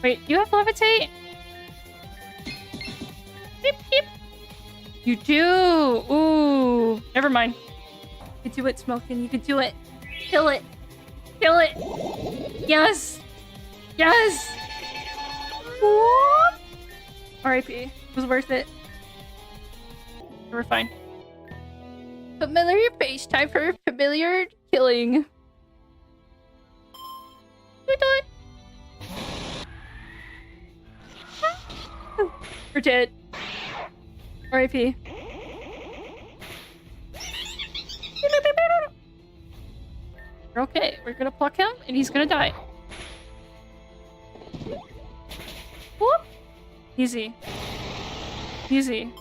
Wait, you have levitate? Beep, beep. You do. Ooh. Never mind. You can do it, Smokin'. You can do it. Kill it. Kill it. Yes. Yes. Whoop. R.I.P. It was worth it. We're fine. Familiar face. Time for familiar killing. We're dead. R.I.P. We're okay. We're gonna pluck him, and he's gonna die. Whoop. Easy. Easy.